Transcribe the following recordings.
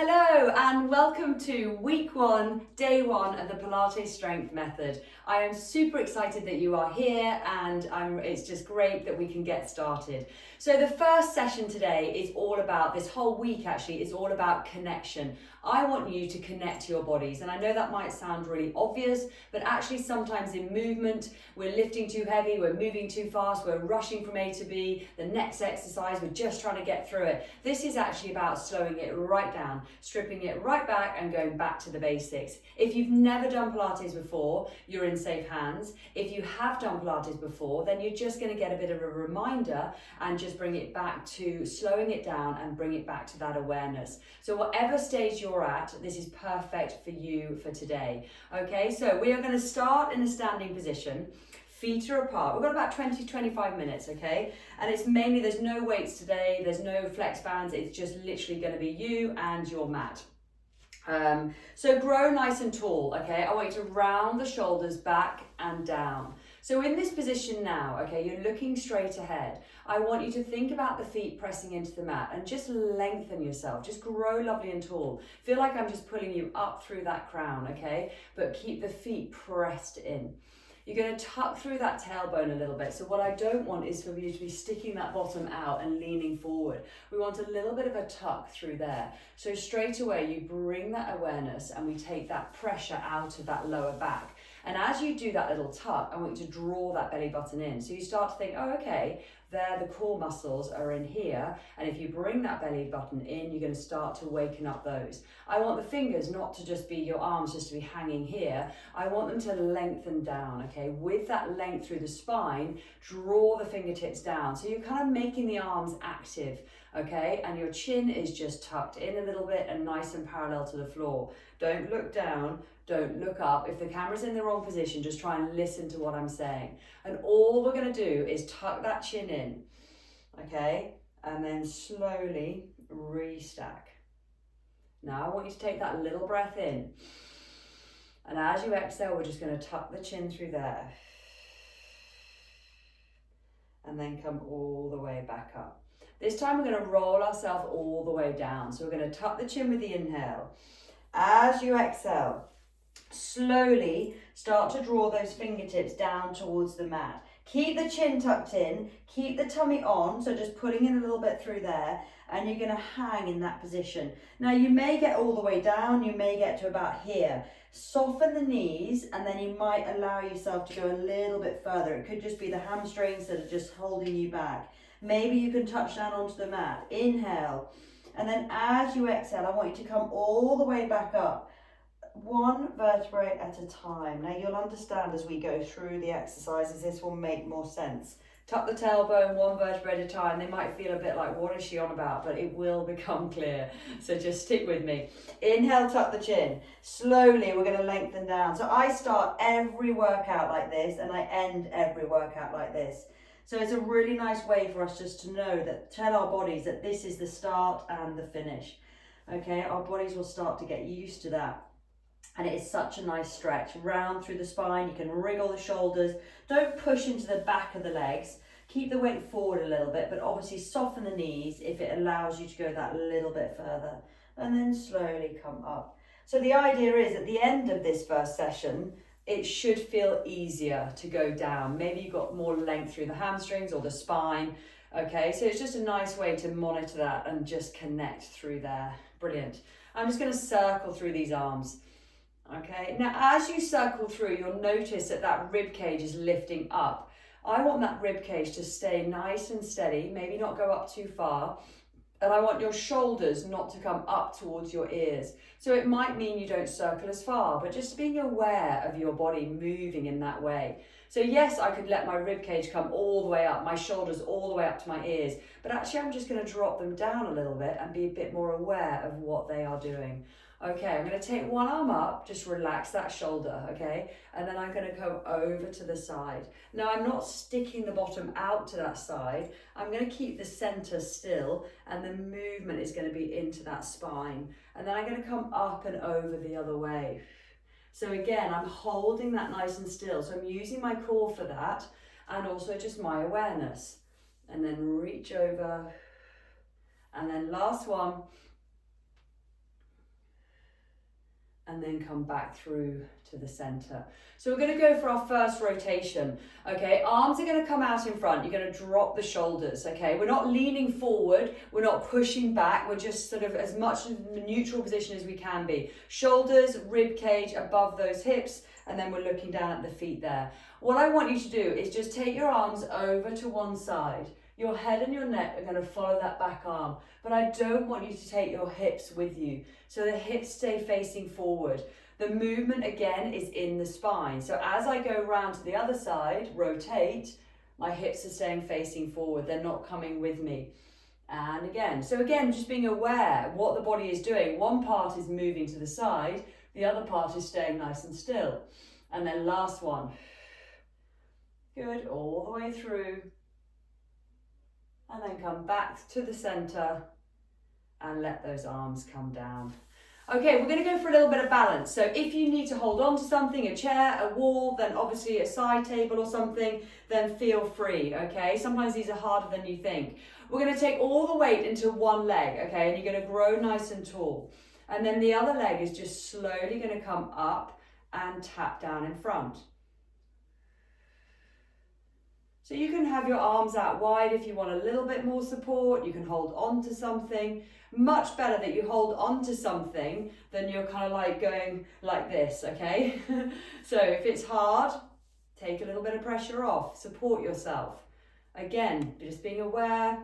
Hello and welcome to week 1, day 1 of the Pilates Strength Method. I am super excited that you are here and it's just great that we can get started. So the first session today is all about, this whole week actually, is all about connection. I want you to connect to your bodies, and I know that might sound really obvious, but actually sometimes in movement, we're lifting too heavy, we're moving too fast, we're rushing from A to B, the next exercise, we're just trying to get through it. This is actually about slowing it right down, stripping it right back and going back to the basics. If you've never done Pilates before, you're in safe hands. If you have done Pilates before, then you're just going to get a bit of a reminder and just bring it back to slowing it down and bring it back to that awareness. So whatever stage you're at, this is perfect for you for today. Okay, so we are going to start in a standing position. Feet are apart. We've got about 20-25 minutes, okay? And it's mainly, there's no weights today, there's no flex bands, it's just literally going to be you and your mat. So grow nice and tall, okay? I want you to round the shoulders back and down. So in this position now, okay, you're looking straight ahead. I want you to think about the feet pressing into the mat and just lengthen yourself. Just grow lovely and tall. Feel like I'm just pulling you up through that crown, okay? But keep the feet pressed in. You're going to tuck through that tailbone a little bit. So what I don't want is for you to be sticking that bottom out and leaning forward. We want a little bit of a tuck through there. So straight away you bring that awareness and we take that pressure out of that lower back. And as you do that little tuck, I want you to draw that belly button in. So you start to think, oh, okay, there the core muscles are in here. And if you bring that belly button in, you're going to start to waken up those. I want the fingers not to just be your arms, just to be hanging here. I want them to lengthen down, okay? With that length through the spine, draw the fingertips down. So you're kind of making the arms active, okay? And your chin is just tucked in a little bit and nice and parallel to the floor. Don't look down. Don't look up. If the camera's in the wrong position, just try and listen to what I'm saying. And all we're going to do is tuck that chin in, okay? And then slowly restack. Now I want you to take that little breath in. And as you exhale, we're just going to tuck the chin through there. And then come all the way back up. This time we're going to roll ourselves all the way down. So we're going to tuck the chin with the inhale. As you exhale, slowly start to draw those fingertips down towards the mat. Keep the chin tucked in, keep the tummy on, so just pulling in a little bit through there, and you're going to hang in that position. Now you may get all the way down, you may get to about here. Soften the knees, and then you might allow yourself to go a little bit further. It could just be the hamstrings that are just holding you back. Maybe you can touch down onto the mat. Inhale. And then as you exhale, I want you to come all the way back up, one vertebrae at a time. Now you'll understand as we go through the exercises, this will make more sense. Tuck the tailbone one vertebrae at a time. They might feel a bit like, what is she on about? But it will become clear. So just stick with me. Inhale, tuck the chin. Slowly, we're going to lengthen down. So I start every workout like this and I end every workout like this. So it's a really nice way for us just to know that, tell our bodies that this is the start and the finish. Okay, our bodies will start to get used to that. And it is such a nice stretch. Round through the spine, you can wriggle the shoulders. Don't push into the back of the legs. Keep the weight forward a little bit, but obviously soften the knees if it allows you to go that little bit further. And then slowly come up. So the idea is at the end of this first session, it should feel easier to go down. Maybe you've got more length through the hamstrings or the spine. Okay, so it's just a nice way to monitor that and just connect through there. Brilliant. I'm just going to circle through these arms. Okay, now as you circle through, you'll notice that that rib cage is lifting up. I want that rib cage to stay nice and steady, maybe not go up too far. And I want your shoulders not to come up towards your ears. So it might mean you don't circle as far, but just being aware of your body moving in that way. So yes, I could let my rib cage come all the way up, my shoulders all the way up to my ears, but actually I'm just going to drop them down a little bit and be a bit more aware of what they are doing. Okay, I'm going to take one arm up, just relax that shoulder, okay? And then I'm going to come over to the side. Now I'm not sticking the bottom out to that side. I'm going to keep the center still and the movement is going to be into that spine. And then I'm going to come up and over the other way. So again, I'm holding that nice and still. So I'm using my core for that and also just my awareness. And then reach over. And then last one. and then come back through to the center. So we're going to go for our first rotation. Okay, arms are going to come out in front. You're going to drop the shoulders. Okay, we're not leaning forward, we're not pushing back, we're just sort of as much in the neutral position as we can be. Shoulders, rib cage above those hips, and then we're looking down at the feet there. What I want you to do is just take your arms over to one side. Your head and your neck are going to follow that back arm, but I don't want you to take your hips with you. So the hips stay facing forward. The movement again is in the spine. So as I go round to the other side, rotate, my hips are staying facing forward. They're not coming with me. And again, so again, just being aware what the body is doing. One part is moving to the side, the other part is staying nice and still. And then last one. Good, all the way through. And then come back to the center and let those arms come down. Okay, we're going to go for a little bit of balance. So if you need to hold on to something, a chair, a wall, then obviously a side table or something, then feel free, okay? Sometimes these are harder than you think. We're going to take all the weight into one leg, okay? And you're going to grow nice and tall. And then the other leg is just slowly going to come up and tap down in front. So you can have your arms out wide if you want a little bit more support. You can hold on to something. Much better that you hold on to something than you're kind of like going like this, okay? So if it's hard, take a little bit of pressure off. Support yourself. Again, just being aware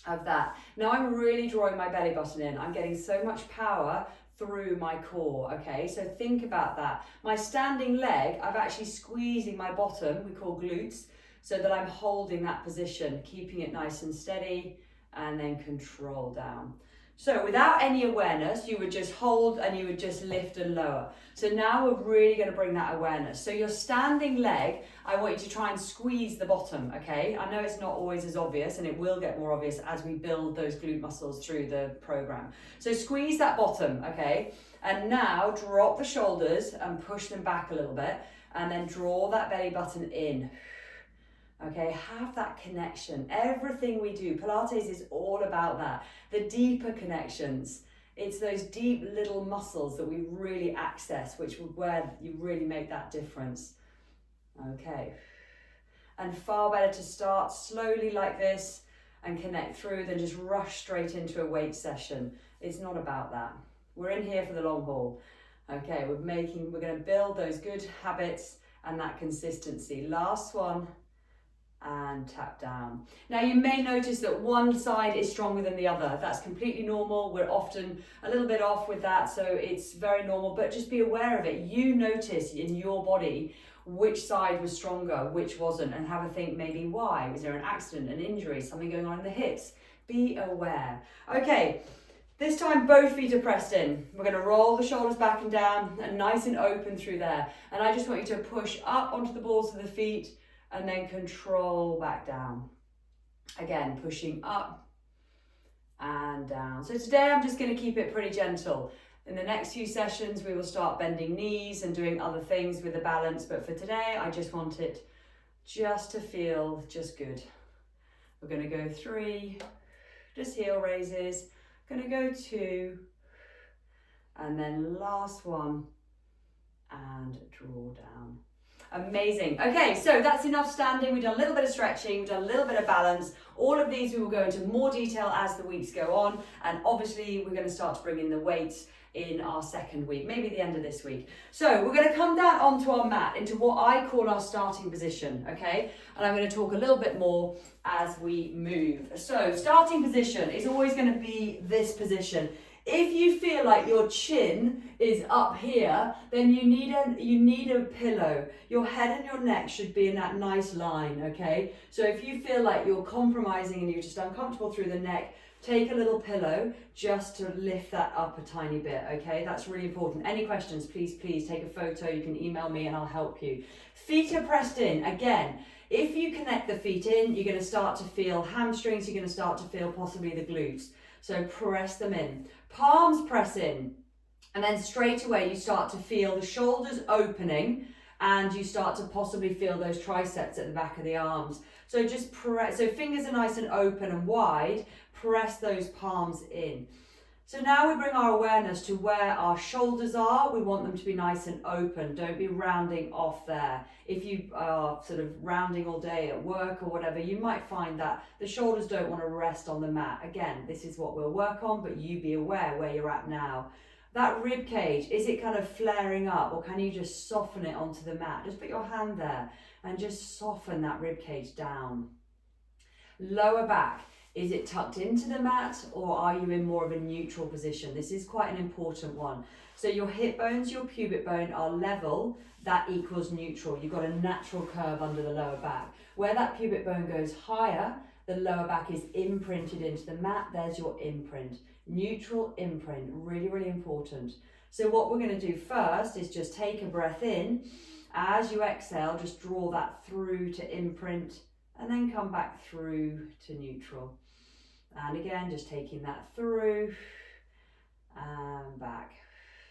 of that. Now I'm really drawing my belly button in. I'm getting so much power through my core, okay? So think about that. My standing leg, I'm actually squeezing my bottom, we call glutes, so that I'm holding that position, keeping it nice and steady, and then control down. So without any awareness, you would just hold and you would just lift and lower. So now we're really going to bring that awareness. So your standing leg, I want you to try and squeeze the bottom, okay? I know it's not always as obvious, and it will get more obvious as we build those glute muscles through the program. So squeeze that bottom, okay? And now drop the shoulders and push them back a little bit, and then draw that belly button in. Okay, have that connection. Everything we do, Pilates is all about that. The deeper connections. It's those deep little muscles that we really access, which is where you really make that difference. Okay. And far better to start slowly like this and connect through than just rush straight into a weight session. It's not about that. We're in here for the long haul. Okay, we're going to build those good habits and that consistency. Last one. And tap down. Now you may notice that one side is stronger than the other. That's completely normal. We're often a little bit off with that, so it's very normal, but just be aware of it. You notice in your body which side was stronger, which wasn't, and have a think maybe why. Was there an accident, an injury, something going on in the hips? Be aware. Okay, this time both feet are pressed in. We're going to roll the shoulders back and down and nice and open through there. And I just want you to push up onto the balls of the feet and then control back down. Again, pushing up and down. So today I'm just going to keep it pretty gentle. In the next few sessions, we will start bending knees and doing other things with the balance. But for today, I just want it just to feel just good. We're going to go 3, just heel raises. Going to go 2, and then last one, and draw down. Amazing. Okay, so that's enough standing. We've done a little bit of stretching, we've done a little bit of balance. All of these we will go into more detail as the weeks go on, and obviously we're going to start to bring in the weights in our second week, maybe the end of this week. So we're going to come down onto our mat into what I call our starting position, okay? And I'm going to talk a little bit more as we move. So starting position is always going to be this position. If you feel like your chin is up here, then you need a pillow. Your head and your neck should be in that nice line, okay? So if you feel like you're compromising and you're just uncomfortable through the neck, take a little pillow just to lift that up a tiny bit, okay? That's really important. Any questions, please take a photo. You can email me and I'll help you. Feet are pressed in. Again, if you connect the feet in, you're going to start to feel hamstrings. You're going to start to feel possibly the glutes. So press them in. Palms press in. And then straight away you start to feel the shoulders opening and you start to possibly feel those triceps at the back of the arms. So just press, so fingers are nice and open and wide, press those palms in. So now we bring our awareness to where our shoulders are. We want them to be nice and open. Don't be rounding off there. If you are sort of rounding all day at work or whatever, you might find that the shoulders don't want to rest on the mat. Again, this is what we'll work on, but you be aware where you're at now. That rib cage, is it kind of flaring up, or can you just soften it onto the mat? Just put your hand there and just soften that rib cage down. Lower back, is it tucked into the mat, or are you in more of a neutral position? This is quite an important one. So your hip bones, your pubic bone are level, that equals neutral. You've got a natural curve under the lower back. Where that pubic bone goes higher, the lower back is imprinted into the mat. There's your imprint. Neutral imprint, really, really important. So what we're going to do first is just take a breath in. As you exhale, just draw that through to imprint and then come back through to neutral. And again, just taking that through and back.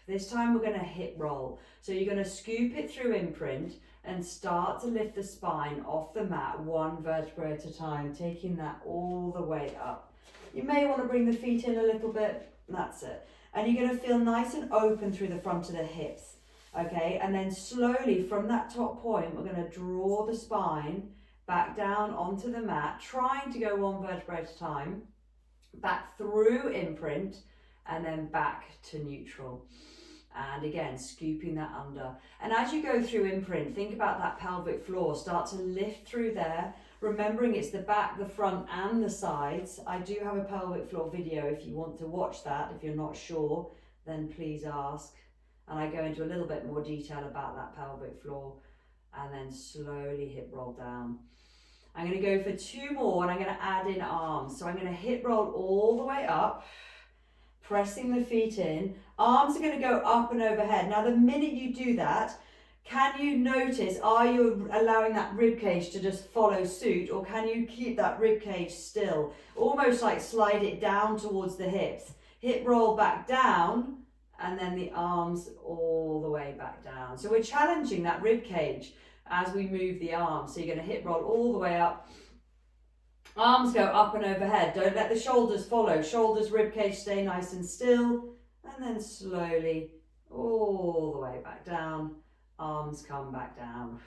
This time we're going to hip roll. So you're going to scoop it through imprint and start to lift the spine off the mat one vertebra at a time, taking that all the way up. You may want to bring the feet in a little bit, that's it. And you're going to feel nice and open through the front of the hips, okay? And then slowly from that top point, we're going to draw the spine back down onto the mat, trying to go one vertebra at a time, back through imprint, and then back to neutral. And again, scooping that under. And as you go through imprint, think about that pelvic floor. Start to lift through there, remembering it's the back, the front, and the sides. I do have a pelvic floor video if you want to watch that. If you're not sure, then please ask. And I go into a little bit more detail about that pelvic floor. And then slowly hip roll down. I'm going to go for 2 more, and I'm going to add in arms. So I'm going to hip roll all the way up, pressing the feet in. Arms are going to go up and overhead. Now, the minute you do that, can you notice, are you allowing that rib cage to just follow suit, or can you keep that rib cage still? Almost like slide it down towards the hips. Hip roll back down, and then the arms all the way back down. So we're challenging that rib cage as we move the arms. So you're going to hip roll all the way up. Arms go up and overhead. Don't let the shoulders follow. Shoulders, rib cage stay nice and still. And then slowly all the way back down. Arms come back down.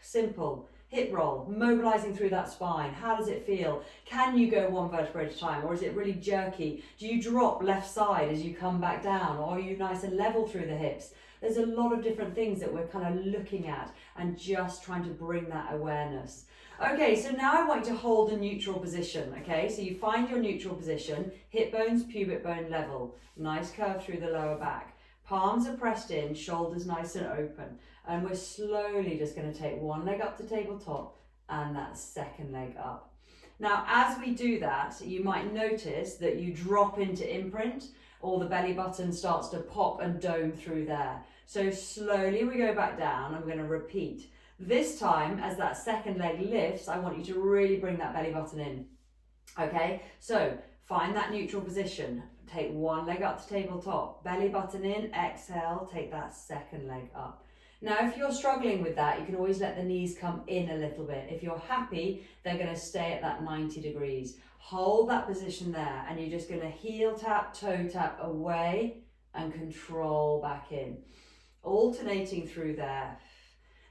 Simple. Hip roll, mobilizing through that spine. How does it feel? Can you go one vertebra at a time, or is it really jerky? Do you drop left side as you come back down, or are you nice and level through the hips? There's a lot of different things that we're kind of looking at and just trying to bring that awareness. Okay, so now I want you to hold a neutral position, okay? So you find your neutral position, hip bones, pubic bone level. Nice curve through the lower back. Palms are pressed in, shoulders nice and open. And we're slowly just going to take one leg up to tabletop and that second leg up. Now, as we do that, you might notice that you drop into imprint, or the belly button starts to pop and dome through there. So slowly we go back down, and we're going to repeat. This time, as that second leg lifts, I want you to really bring that belly button in. Okay, so find that neutral position. Take one leg up to tabletop, belly button in, exhale, take that second leg up. Now, if you're struggling with that, you can always let the knees come in a little bit. If you're happy, they're going to stay at that 90 degrees. Hold that position there, and you're just going to heel tap, toe tap away and control back in. Alternating through there.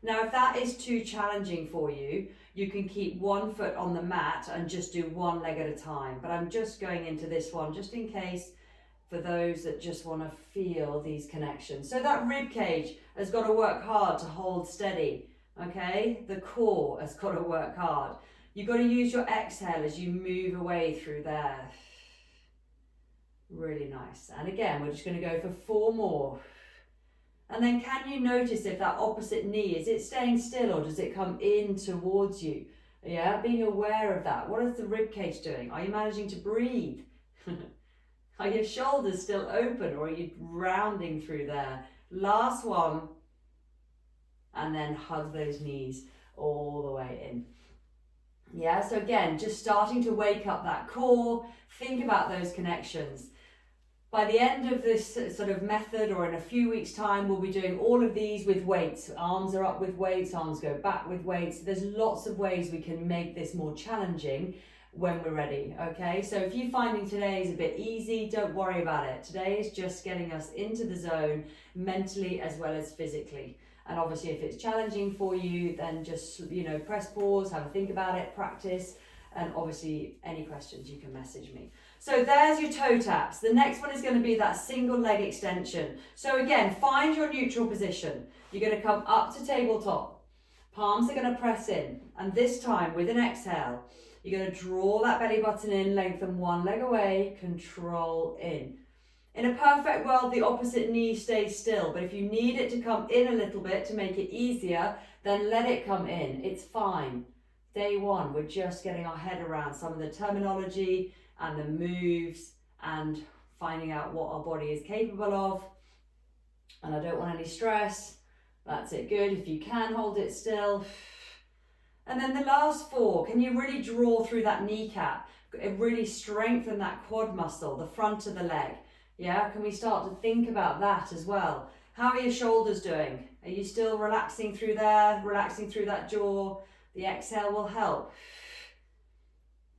Now, if that is too challenging for you, you can keep one foot on the mat and just do one leg at a time. But I'm just going into this one just in case, for those that just want to feel these connections. So that rib cage has got to work hard to hold steady, okay? The core has got to work hard. You've got to use your exhale as you move away through there. Really nice. And again, we're just going to go for 4 more. And then can you notice if that opposite knee, is it staying still or does it come in towards you? Yeah, being aware of that. What is the rib cage doing? Are you managing to breathe? Are your shoulders still open, or are you rounding through there? Last one. And then hug those knees all the way in. Yeah, so again, just starting to wake up that core. Think about those connections. By the end of this sort of method, or in a few weeks' time, we'll be doing all of these with weights. Arms are up with weights, arms go back with weights. There's lots of ways we can make this more challenging. when we're ready, okay? So if you're finding today is a bit easy, don't worry about it. Today is just getting us into the zone mentally as well as physically. And obviously if it's challenging for you, then just, press pause, have a think about it, practice. And obviously any questions you can message me. So there's your toe taps. The next one is going to be that single leg extension. So again, find your neutral position. You're going to come up to tabletop. Palms are going to press in. And this time with an exhale, you're going to draw that belly button in, lengthen one leg away, control in. In a perfect world, the opposite knee stays still, but if you need it to come in a little bit to make it easier, then let it come in. It's fine. Day one, we're just getting our head around some of the terminology and the moves and finding out what our body is capable of. And I don't want any stress. That's it, good. If you can, hold it still. And then the last four, can you really draw through that kneecap? Really strengthen that quad muscle, the front of the leg. Yeah, can we start to think about that as well? How are your shoulders doing? Are you still relaxing through there, relaxing through that jaw? The exhale will help.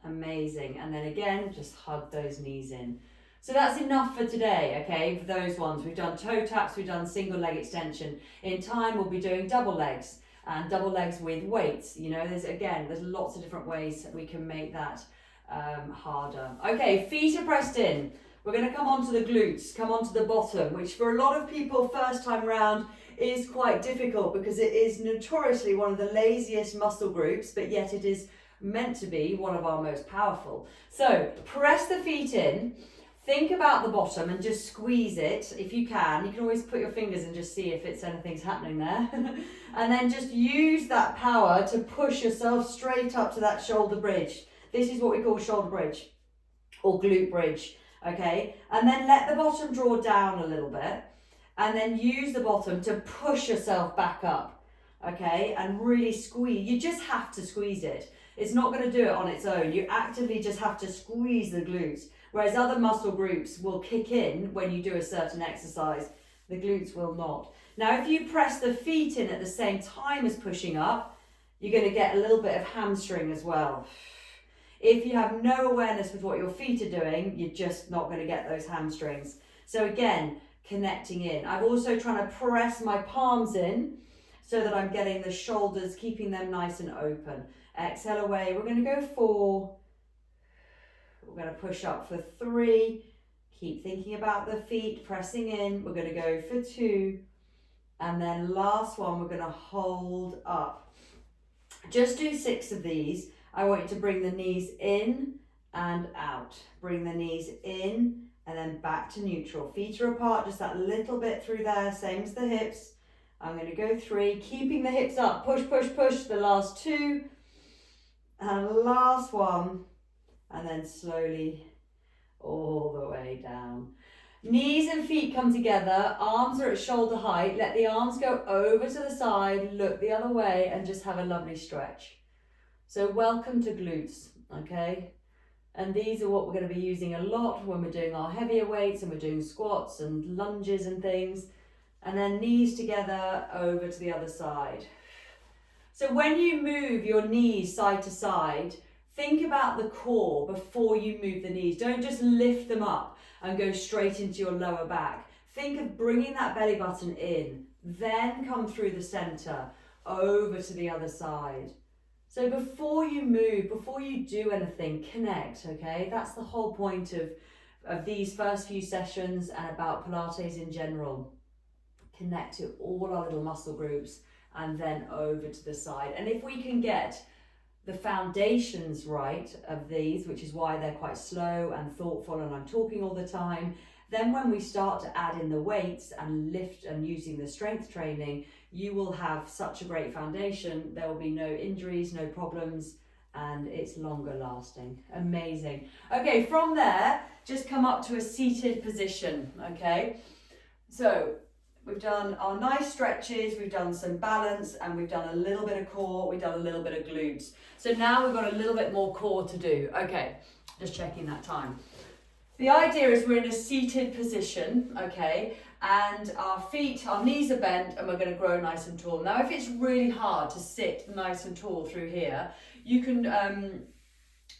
Amazing. And then again, just hug those knees in. So that's enough for today, okay, for those ones. We've done toe taps, we've done single leg extension. In time, we'll be doing double legs and double legs with weights. There's lots of different ways that we can make that harder. Okay, feet are pressed in. We're going to come onto the glutes, come onto the bottom, which for a lot of people first time round is quite difficult because it is notoriously one of the laziest muscle groups, but yet it is meant to be one of our most powerful. So press the feet in, think about the bottom and just squeeze it if you can. You can always put your fingers and just see if anything's happening there. And then just use that power to push yourself straight up to that shoulder bridge. This is what we call shoulder bridge or glute bridge. Okay, and then let the bottom draw down a little bit and then use the bottom to push yourself back up, okay, and really squeeze. You just have to squeeze it. It's not going to do it on its own. You actively just have to squeeze the glutes, whereas other muscle groups will kick in when you do a certain exercise. The glutes will not. Now, if you press the feet in at the same time as pushing up, you're going to get a little bit of hamstring as well. If you have no awareness with what your feet are doing, you're just not going to get those hamstrings. So again, connecting in. I'm also trying to press my palms in so that I'm getting the shoulders, keeping them nice and open. Exhale away. We're going to go 4. We're going to push up for 3. Keep thinking about the feet, pressing in. We're going to go for 2. And then last one, we're going to hold up. Just do 6 of these. I want you to bring the knees in and out. Bring the knees in and then back to neutral. Feet are apart, just that little bit through there, same as the hips. I'm going to go 3, keeping the hips up. Push, push, push. The last 2. And last one. And then slowly all the way down. Knees and feet come together. Arms are at shoulder height. Let the arms go over to the side. Look the other way and just have a lovely stretch. So welcome to glutes, okay? And these are what we're going to be using a lot when we're doing our heavier weights and we're doing squats and lunges and things. And then knees together over to the other side. So when you move your knees side to side, think about the core before you move the knees. Don't just lift them up and go straight into your lower back. Think of bringing that belly button in, then come through the center, over to the other side. So before you move, before you do anything, connect, okay? That's the whole point of these first few sessions and about Pilates in general. Connect to all our little muscle groups and then over to the side. And if we can get the foundations right of these, which is why they're quite slow and thoughtful and I'm talking all the time, then when we start to add in the weights and lift and using the strength training, you will have such a great foundation. There will be no injuries, no problems, and it's longer lasting. Amazing. Okay, from there, just come up to a seated position, okay? So we've done our nice stretches, we've done some balance, and we've done a little bit of core, we've done a little bit of glutes. So now we've got a little bit more core to do. Okay, just checking that time. The idea is we're in a seated position, okay, and our knees are bent and we're going to grow nice and tall. Now, if it's really hard to sit nice and tall through here, you can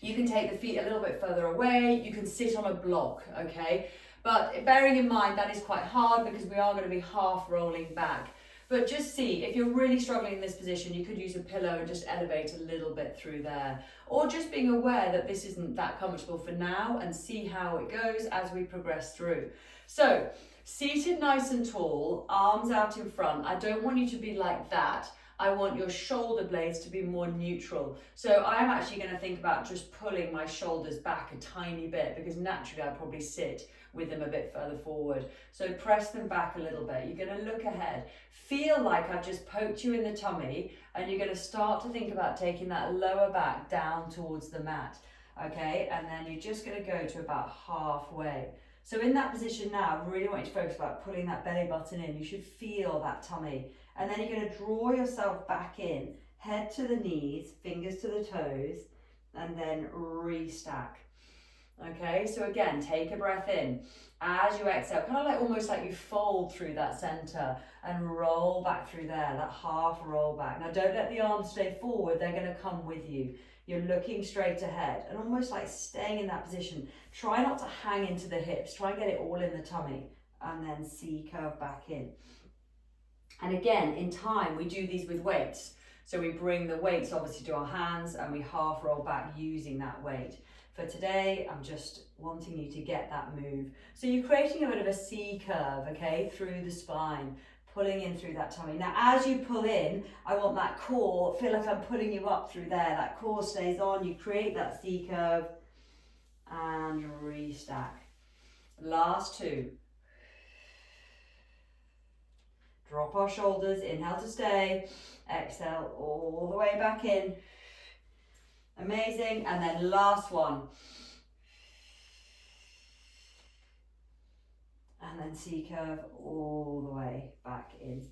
You can take the feet a little bit further away. You can sit on a block, okay? But bearing in mind that is quite hard because we are going to be half rolling back. But just see, if you're really struggling in this position, you could use a pillow and just elevate a little bit through there. Or just being aware that this isn't that comfortable for now and see how it goes as we progress through. So, seated nice and tall, arms out in front. I don't want you to be like that. I want your shoulder blades to be more neutral. So I'm actually going to think about just pulling my shoulders back a tiny bit because naturally I'd probably sit with them a bit further forward. So press them back a little bit. You're going to look ahead. Feel like I've just poked you in the tummy and you're going to start to think about taking that lower back down towards the mat. Okay, and then you're just going to go to about halfway. So in that position now, I really want you to focus about pulling that belly button in. You should feel that tummy. And then you're going to draw yourself back in, head to the knees, fingers to the toes, and then restack. Okay, so again, take a breath in. As you exhale, kind of like almost like you fold through that center and roll back through there, that half roll back. Now don't let the arms stay forward, they're going to come with you. You're looking straight ahead and almost like staying in that position. Try not to hang into the hips, try and get it all in the tummy and then C curve back in. And again, in time, we do these with weights. So we bring the weights obviously to our hands and we half roll back using that weight. For today, I'm just wanting you to get that move. So you're creating a bit of a C curve, okay, through the spine, pulling in through that tummy. Now, as you pull in, I want that core, feel like I'm pulling you up through there. That core stays on, you create that C curve and restack. Last two. Drop our shoulders, inhale to stay, exhale all the way back in. Amazing, and then last one. And then C curve all the way back in.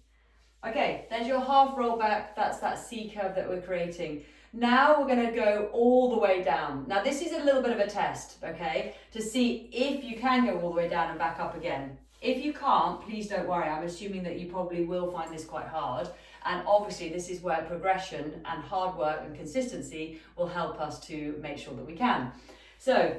Okay, there's your half roll back, that's that C curve that we're creating. Now we're going to go all the way down. Now this is a little bit of a test, okay, to see if you can go all the way down and back up again. If you can't, please don't worry. I'm assuming that you probably will find this quite hard. And obviously this is where progression and hard work and consistency will help us to make sure that we can. So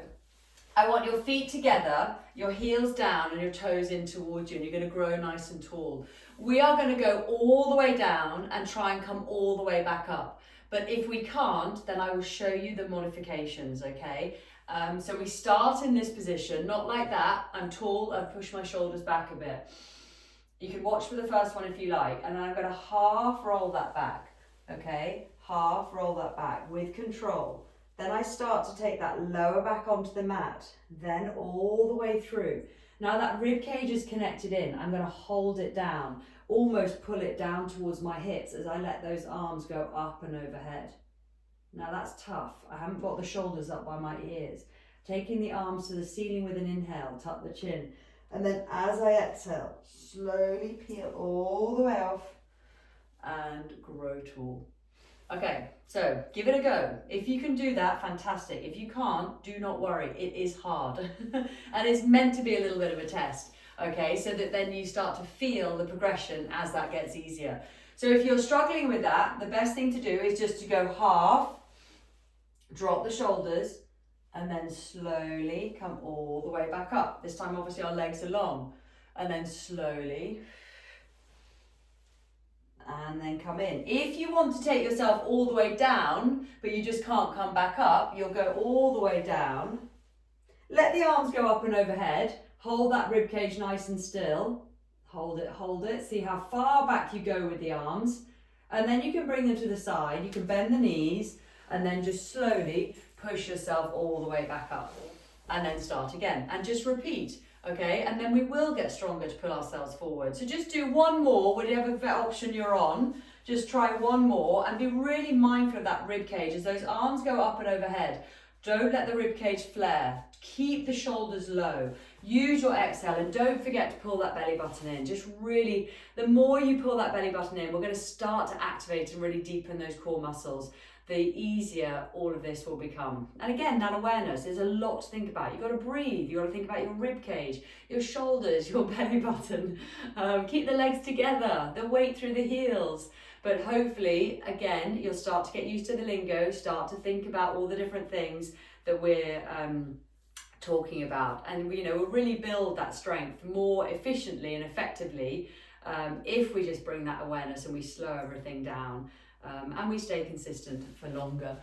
I want your feet together, your heels down and your toes in towards you, and you're going to grow nice and tall. We are going to go all the way down and try and come all the way back up. But if we can't, then I will show you the modifications, okay? So we start in this position, not like that. I'm tall, I've pushed my shoulders back a bit. You can watch for the first one if you like, and then I'm going to half roll that back, okay? Half roll that back with control. Then I start to take that lower back onto the mat, then all the way through. Now that rib cage is connected in, I'm going to hold it down, almost pull it down towards my hips as I let those arms go up and overhead. Now that's tough. I haven't got the shoulders up by my ears. Taking the arms to the ceiling with an inhale, tuck the chin. And then as I exhale, slowly peel all the way off and grow tall. Okay, so give it a go. If you can do that, fantastic. If you can't, do not worry. It is hard. And it's meant to be a little bit of a test, okay? So that then you start to feel the progression as that gets easier. So if you're struggling with that, the best thing to do is just to go half, drop the shoulders, and then slowly come all the way back up. This time obviously our legs are long. And then slowly, and then come in. If you want to take yourself all the way down, but you just can't come back up, you'll go all the way down. Let the arms go up and overhead. Hold that rib cage nice and still. Hold it. See how far back you go with the arms. And then you can bring them to the side. You can bend the knees and then just slowly push yourself all the way back up. And then start again. And just repeat, okay? And then we will get stronger to pull ourselves forward. So just do one more, whatever option you're on. Just try one more and be really mindful of that rib cage as those arms go up and overhead. Don't let the rib cage flare. Keep the shoulders low. Use your exhale and don't forget to pull that belly button in. Just really, the more you pull that belly button in, we're going to start to activate and really deepen those core muscles. the easier all of this will become. And again, that awareness, there's a lot to think about. You've got to breathe, you've got to think about your rib cage, your shoulders, your belly button, keep the legs together, the weight through the heels. But hopefully, again, you'll start to get used to the lingo, start to think about all the different things that we're talking about. And we'll really build that strength more efficiently and effectively if we just bring that awareness and we slow everything down. And we stay consistent for longer.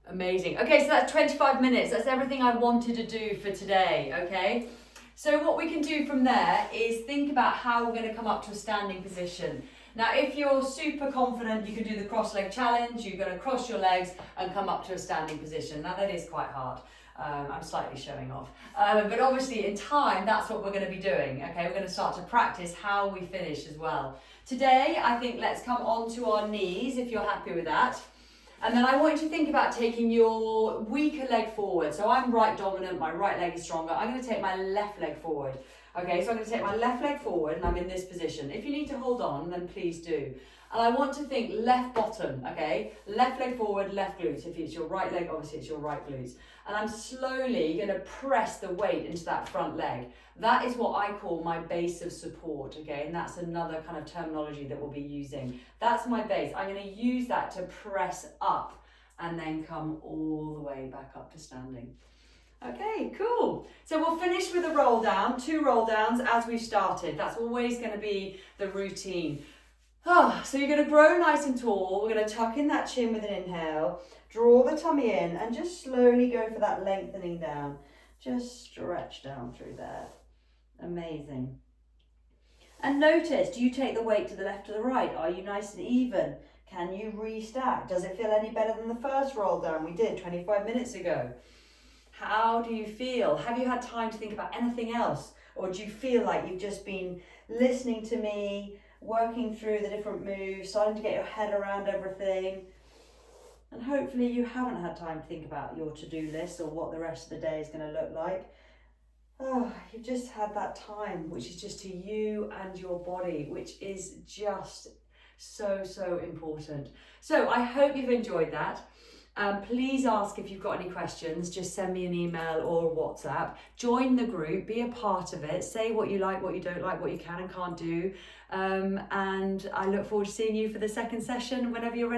Amazing. Okay, so that's 25 minutes. That's everything I wanted to do for today, okay? So what we can do from there is think about how we're going to come up to a standing position. Now, if you're super confident, you can do the cross-leg challenge. You're going to cross your legs and come up to a standing position. Now, that is quite hard. I'm slightly showing off. But obviously, in time, that's what we're going to be doing, okay? We're going to start to practice how we finish as well. Today, I think let's come onto our knees, if you're happy with that. And then I want you to think about taking your weaker leg forward. So I'm right dominant, my right leg is stronger. I'm going to take my left leg forward. Okay, so I'm going to take my left leg forward and I'm in this position. If you need to hold on, then please do. And I want to think left bottom, okay? Left leg forward, left glute. If it's your right leg, obviously it's your right glute. And I'm slowly going to press the weight into that front leg. That is what I call my base of support, okay? And that's another kind of terminology that we'll be using. That's my base. I'm going to use that to press up and then come all the way back up to standing. Okay, cool. So we'll finish with a roll down, 2 roll downs as we started. That's always going to be the routine. So you're going to grow nice and tall. We're going to tuck in that chin with an inhale, draw the tummy in and just slowly go for that lengthening down. Just stretch down through there. Amazing. And notice, do you take the weight to the left or the right? Are you nice and even? Can you restack? Does it feel any better than the first roll down we did 25 minutes ago? How do you feel? Have you had time to think about anything else? Or do you feel like you've just been listening to me, working through the different moves, starting to get your head around everything? And hopefully you haven't had time to think about your to-do list or what the rest of the day is going to look like. You've just had that time, which is just to you and your body, which is just so important. So I hope you've enjoyed that. Please ask if you've got any questions. Just send me an email or WhatsApp. Join the group, be a part of it. Say what you like, what you don't like, what you can and can't do. And I look forward to seeing you for the second session whenever you're ready.